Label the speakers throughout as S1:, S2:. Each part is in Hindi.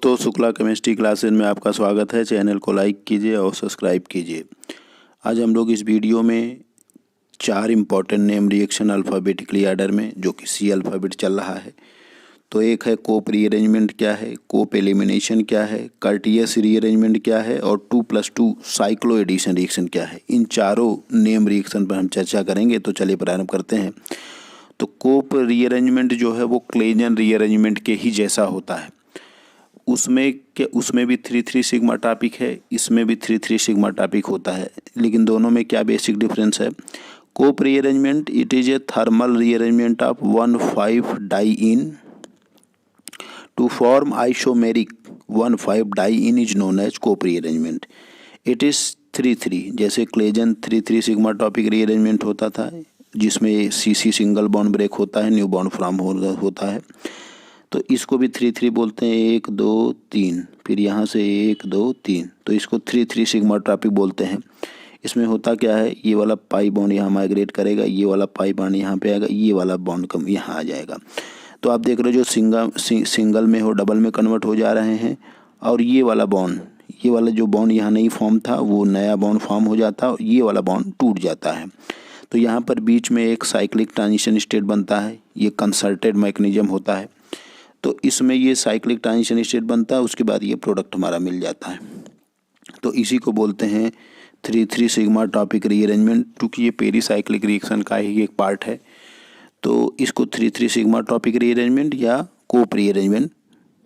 S1: दोस्तों, शुक्ला केमिस्ट्री क्लासेज में आपका स्वागत है। चैनल को लाइक कीजिए और सब्सक्राइब कीजिए। आज हम लोग इस वीडियो में 4 important name reaction alphabetically order में, जो कि सी अल्फ़ाबेट चल रहा है। तो एक है कोप रीअरेंजमेंट क्या है, कोप एलिमिनेशन क्या है, कर्टियस रीअरेंजमेंट क्या है और 2+2 साइक्लो एडिशन रिएक्शन क्या है। इन चारों नेम रिएक्शन पर हम चर्चा करेंगे। तो चलिए प्रारंभ करते हैं। तो कोप रीअरेंजमेंट जो है वो क्लेजन रीअरेंजमेंट के ही जैसा होता है। उसमें भी 3,3 सिग्मा टॉपिक है, इसमें भी 3,3 सिग्मा टॉपिक होता है, लेकिन दोनों में क्या बेसिक डिफरेंस है। Cope rearrangement it is a thermal rearrangement of 1,5 diene to form isomeric 1,5 diene is known as Cope rearrangement. It is 3,3 जैसे क्लेजन 3,3 सिग्मा टॉपिक रीअरेंजमेंट होता था, जिसमें सीसी सिंगल बॉन्ड ब्रेक होता है, न्यू बॉन्ड फॉर्म होता है। तो इसको भी 3,3 बोलते हैं, 1 2 3, फिर यहाँ से 1 2 3, तो इसको 3,3 सिग्मा टॉपिक बोलते हैं। इसमें होता क्या है, ये वाला पाई बॉन्ड यहाँ माइग्रेट करेगा, ये वाला पाई बॉन्ड यहाँ पे आएगा, ये वाला बॉन्ड कम यहाँ आ जाएगा। तो आप देख रहे हो जो सिंगल में हो डबल में कन्वर्ट हो जा रहे हैं, और ये वाला जो बॉन्ड यहाँ नहीं फॉर्म था वो नया बॉन्ड फॉर्म हो जाता है और ये वाला बॉन्ड टूट जाता है। तो यहाँ पर बीच में एक साइक्लिक ट्रांजिशन स्टेट बनता है, ये कंसर्टेड मैकेनिज्म होता है। तो इसमें ये साइक्लिक ट्रांजिशन स्टेट बनता है, उसके बाद ये प्रोडक्ट हमारा मिल जाता है। तो इसी को बोलते हैं 3,3 सिग्मा टॉपिक रीअरेंजमेंट, क्योंकि ये पेरीसाइक्लिक रिएक्शन का ही एक पार्ट है। तो इसको 3,3 सिग्मा टॉपिक रीअरेंजमेंट या कोप रीअरेंजमेंट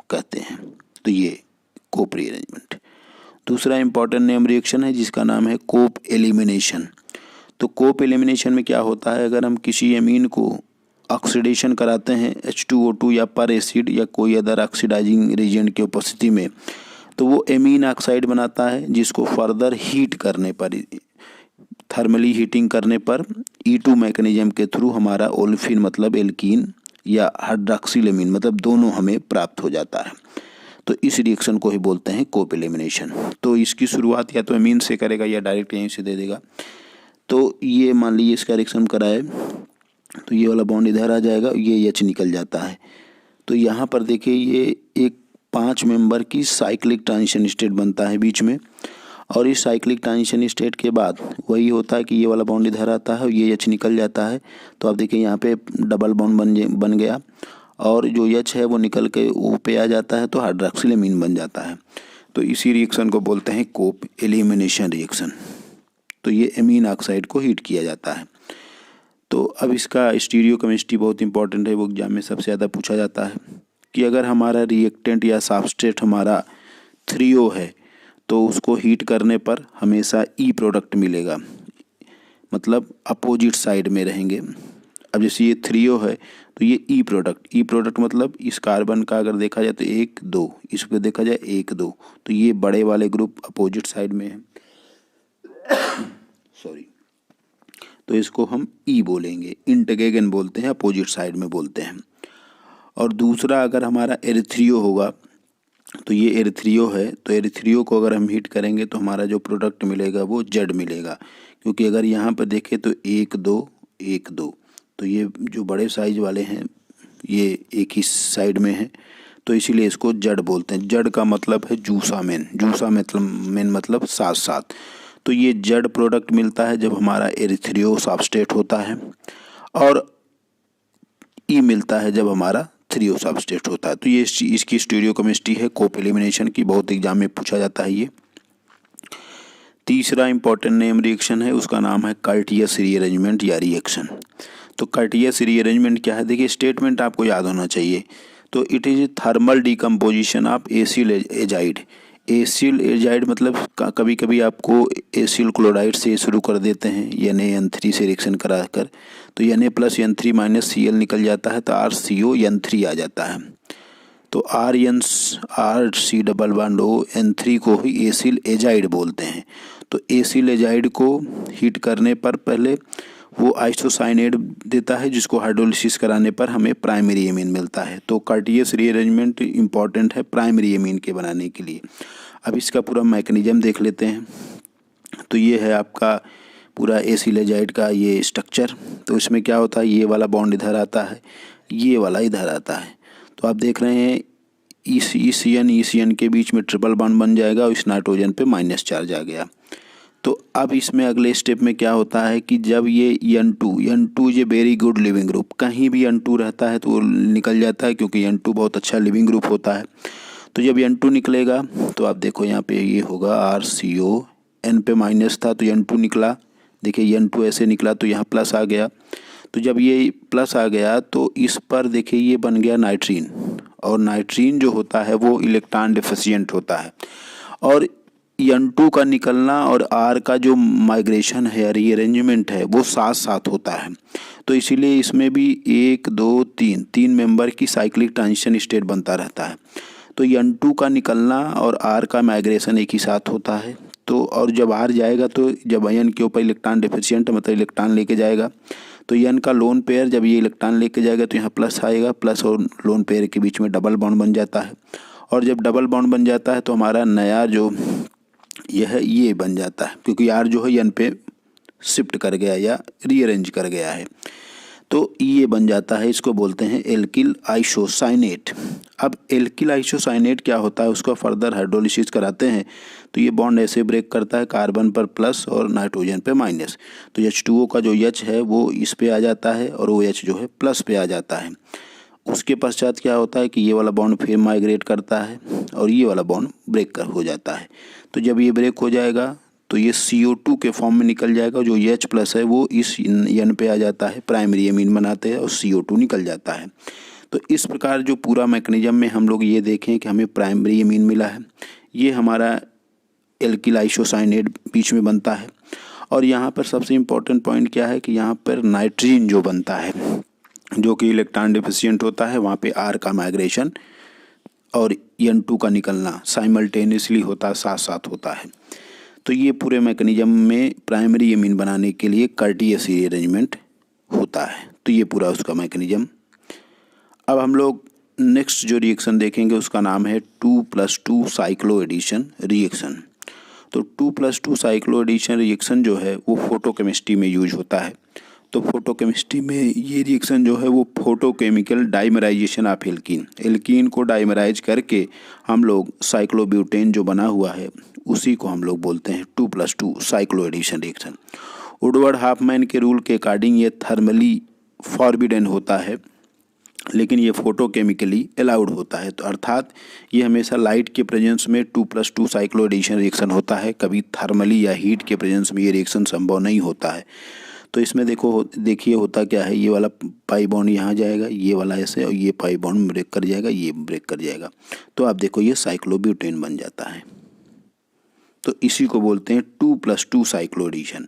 S1: कहते हैं। तो ये कोप रीअरेंजमेंट। दूसरा इंपॉर्टेंट नेम रिएक्शन है जिसका नाम है कोप एलिमिनेशन। तो कोप एलिमिनेशन में क्या होता है, अगर हम किसी एमीन को ऑक्सीडेशन कराते हैं H2O2 या पर एसिड या कोई अदर ऑक्सीडाइजिंग रेजेंट की उपस्थिति में, तो वो एमीन ऑक्साइड बनाता है, जिसको फर्दर हीट करने पर, थर्मली हीटिंग करने पर E2 मैकेनिज्म के थ्रू हमारा ओल्फिन मतलब एल्कीन या हाइड्रॉक्सिलेमीन मतलब दोनों हमें प्राप्त हो जाता है। तो इस रिएक्शन को ही बोलते हैं कोप एलिमिनेशन। तो इसकी शुरुआत या तो एमीन से करेगा या डायरेक्ट यहीं से दे देगा। तो ये मान लीजिए इसका रिएक्शन कराए, तो ये वाला बॉन्ड इधर आ जाएगा, ये H निकल जाता है। तो यहाँ पर देखिए ये एक 5 मेंबर की साइक्लिक ट्रांजिशन स्टेट बनता है बीच में, और इस साइक्लिक ट्रांजिशन स्टेट के बाद वही होता है कि ये वाला बॉन्ड इधर आता है और ये H निकल जाता है। तो आप देखिए यहाँ पे डबल बॉन्ड बन गया, और जो H है वो निकल के O पे आ जाता है, तो हाइड्रॉक्सिलेमीन बन जाता है। तो इसी रिएक्शन को बोलते हैं कोप एलिमिनेशन रिएक्शन। तो ये एमीन ऑक्साइड को हीट किया जाता है। तो अब इसका स्टीरियो केमिस्ट्री बहुत इंपॉर्टेंट है, वो एग्जाम में सबसे ज़्यादा पूछा जाता है कि अगर हमारा रिएक्टेंट या सबस्ट्रेट हमारा 3O है, तो उसको हीट करने पर हमेशा ई प्रोडक्ट मिलेगा, मतलब अपोजिट साइड में रहेंगे। अब जैसे ये 3O है तो ये ई प्रोडक्ट मतलब इस कार्बन का अगर देखा जाए तो 1 2, इसको देखा जाए 1 2, तो ये बड़े वाले ग्रुप अपोजिट साइड में है सॉरी, तो इसको हम ई बोलेंगे, इंटगेगन बोलते हैं, अपोजिट साइड में बोलते हैं। और दूसरा अगर हमारा एरिथ्रियो होगा, तो ये एरिथ्रियो है, तो एरिथ्रियो को अगर हम हीट करेंगे तो हमारा जो प्रोडक्ट मिलेगा वो जेड मिलेगा, क्योंकि अगर यहाँ पर देखें तो 1 2 1 2, तो ये जो बड़े साइज वाले हैं ये एक ही साइड में है, तो इसीलिए इसको जड़ बोलते हैं। जड़ का मतलब है जूसा मेन मतलब साथ साथ। तो ये जड़ प्रोडक्ट मिलता है जब हमारा एरिथ्रियो सबस्ट्रेट होता है, और ई मिलता है जब हमारा 3O सबस्ट्रेट होता है। तो ये इसकी स्टीरियो केमिस्ट्री है कोप एलिमिनेशन की, बहुत एग्जाम में पूछा जाता है ये। तीसरा इंपॉर्टेंट नेम रिएक्शन है, उसका नाम है कर्टियस रीअरेंजमेंट या रिएक्शन। तो कर्टियस रीअरेंजमेंट क्या है, देखिए स्टेटमेंट आपको याद होना चाहिए। तो it is thermal decomposition of acyl azide. Acyl azide मतलब कभी कभी आपको एसिल क्लोराइड से शुरू कर देते हैं Na से रिएक्शन कराकर, तो Na+N3 - Cl निकल जाता है, तो RCON3 आ जाता है। तो RC⸻O को ही एसिल एजाइड बोलते हैं। तो एसिल एजाइड को हीट करने पर पहले वो आइसोसाइनेट देता है, जिसको हाइड्रोलिसिस कराने पर हमें प्राइमरी एमीन मिलता है। तो कर्टियस रीअरेंजमेंट इंपॉर्टेंट है प्राइमरी एमीन के बनाने के लिए। अब इसका पूरा मैकेनिज्म देख लेते हैं। तो ये है आपका पूरा एसिल एजाइड का ये स्ट्रक्चर। तो इसमें क्या होता है, ये वाला बॉन्ड इधर आता है, ये वाला इधर आता है। तो आप देख रहे हैं ECN के बीच में ट्रिपल बॉन्ड बन जाएगा और इस नाइट्रोजन पे माइनस चार्ज आ गया। तो अब इसमें अगले स्टेप में क्या होता है कि जब ये N2 ये वेरी गुड लिविंग ग्रुप, कहीं भी N2 रहता है तो वो निकल जाता है क्योंकि N2 बहुत अच्छा लिविंग ग्रुप होता है। तो जब N2 निकलेगा तो आप देखो यहाँ पे ये होगा RCO, N पे माइनस था तो N2 निकला, देखिए N2 ऐसे निकला तो यहाँ प्लस आ गया। तो जब ये प्लस आ गया तो इस पर देखिए ये बन गया नाइट्रीन, और नाइट्रीन जो होता है वो इलेक्ट्रॉन डिफिशिएंट होता है, और N2 का निकलना और R का जो माइग्रेशन है, रीअरेंजमेंट है, वो साथ साथ होता है। तो इसीलिए इसमें भी 1 2 3 मेंबर की साइक्लिक ट्रांजिशन स्टेट बनता रहता है। तो N2 का निकलना और R का माइग्रेशन एक ही साथ होता है। तो और जब R जाएगा तो जब N के ऊपर इलेक्ट्रॉन डिफिशिएंट मतलब इलेक्ट्रॉन लेके जाएगा, तो N का लोन पेयर जब ये इलेक्ट्रॉन लेके जाएगा तो यहाँ प्लस आएगा, प्लस और लोन पेयर के बीच में डबल बॉन्ड बन जाता है। और जब डबल बॉन्ड बन जाता है तो हमारा नया जो ये बन जाता है, क्योंकि R जो है N पे शिफ्ट कर गया या रीअरेंज कर गया है, तो ये बन जाता है। इसको बोलते हैं एल्किल आइसोसाइनेट। अब एल्किल आइसोसाइनेट क्या होता है, उसका फर्दर हाइड्रोलिसिस कराते हैं तो ये बॉन्ड ऐसे ब्रेक करता है, कार्बन पर प्लस और नाइट्रोजन पे माइनस। तो H2O का जो H है वो इस पे आ जाता है और OH जो है प्लस पे आ जाता है। उसके पश्चात क्या होता है कि ये वाला बॉन्ड फिर माइग्रेट करता है और ये वाला बॉन्ड ब्रेक हो जाता है। तो जब ये ब्रेक हो जाएगा तो ये CO2 के फॉर्म में निकल जाएगा, जो H प्लस है वो इस N पे आ जाता है, प्राइमरी एमीन बनाते हैं और CO2 निकल जाता है। तो इस प्रकार जो पूरा मैकेनिज्म में हम लोग ये देखें कि हमें प्राइमरी एमीन मिला है, ये हमारा एल्किल आइसोसाइनेट बीच में बनता है। और यहाँ पर सबसे इम्पोर्टेंट पॉइंट क्या है कि यहाँ पर नाइट्रीन जो बनता है जो कि इलेक्ट्रॉन डिफिशिएंट होता है, वहाँ पे R का माइग्रेशन और N2 का निकलना साइमल्टेनियसली होता है, साथ साथ होता है। तो ये पूरे मैकेनिज्म में प्राइमरी एमीन बनाने के लिए कर्टियस रीअरेंजमेंट होता है। तो ये पूरा उसका मैकेनिज्म। अब हम लोग नेक्स्ट जो रिएक्शन देखेंगे उसका नाम है 2+2 साइक्लो एडिशन रिएक्शन। तो 2+2 साइक्लो एडिशन रिएक्शन जो है वो फोटोकेमिस्ट्री में यूज होता है। तो फोटोकेमिस्ट्री में ये रिएक्शन जो है वो फोटोकेमिकल डाइमराइजेशन ऑफ एल्कीन को डाइमराइज करके हम लोग साइक्लोब्यूटेन जो बना हुआ है उसी को हम लोग बोलते हैं 2+2 cycloaddition reaction. Woodward Hoffmann के रूल के अकॉर्डिंग ये थर्मली फॉरबिडन होता है, लेकिन ये फोटोकेमिकली अलाउड होता है। तो अर्थात ये हमेशा लाइट के प्रेजेंस में 2+2 साइक्लो एडिशन रिएक्शन होता है, कभी थर्मली या हीट के प्रेजेंस में ये रिएक्शन संभव नहीं होता है। तो इसमें देखिए होता क्या है, ये वाला पाई बॉन्ड यहाँ जाएगा, ये वाला ऐसे, और ये पाई बॉन्ड ब्रेक कर जाएगा, ये ब्रेक कर जाएगा। तो आप देखो ये साइक्लोब्यूटेन बन जाता है। तो इसी को बोलते हैं 2+2 साइक्लो एडिशन।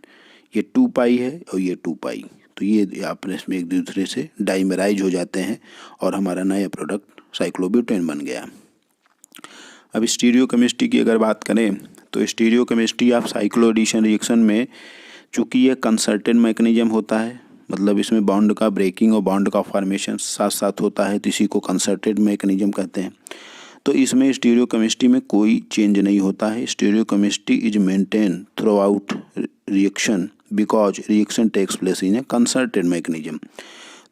S1: ये 2 पाई है और ये 2 पाई, तो ये आपस में एक दूसरे से डाइमराइज हो जाते हैं और हमारा नया प्रोडक्ट साइक्लोब्यूटेन बन गया। अब स्टीरियोकेमिस्ट्री की अगर बात करें तो stereochemistry of cycloaddition reaction में चूँकि ये कंसर्टेड मैकेनिज्म होता है, मतलब इसमें बॉन्ड का ब्रेकिंग और बॉन्ड का फॉर्मेशन साथ साथ होता है, तो इसी को कंसर्टेड मैकेनिज्म कहते हैं। तो इसमें स्टीरियोकेमिस्ट्री में कोई चेंज नहीं होता है। Stereochemistry is maintain throughout reaction because reaction takes place in a concerted mechanism.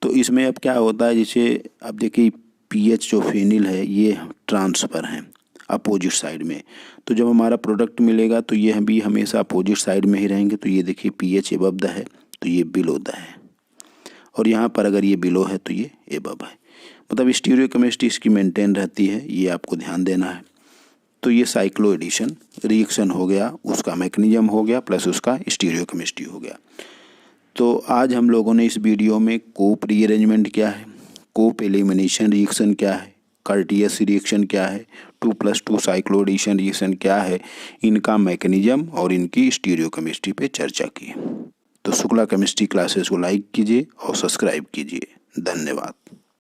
S1: तो इसमें अब क्या होता है, जैसे अब देखिए पीएच जो फेनिल है ये ट्रांसफ़र है अपोजिट साइड में, तो जब हमारा प्रोडक्ट मिलेगा तो ये भी हमेशा अपोजिट साइड में ही रहेंगे। तो ये देखिए पीएच एबव द है तो ये बिलो द है, और यहाँ पर अगर ये बिलो है तो ये एबव है, मतलब स्टीरियोकेमिस्ट्री इसकी मेंटेन रहती है, ये आपको ध्यान देना है। तो ये साइक्लो एडिशन रिएक्शन हो गया, उसका मैकेनिज्म हो गया, प्लस उसका स्टीरियोकेमिस्ट्री हो गया। तो आज हम लोगों ने इस वीडियो में कोप रीअरेंजमेंट क्या है, कोप एलिमिनेशन रिएक्शन क्या है, कर्टियस रिएक्शन क्या है, 2+2 साइक्लो एडिशन रिएक्शन क्या है, इनका मैकेनिज्म और इनकी स्टीरियोकेमिस्ट्री पे चर्चा की। तो शुक्ला केमिस्ट्री क्लासेस को लाइक कीजिए और सब्सक्राइब कीजिए। धन्यवाद।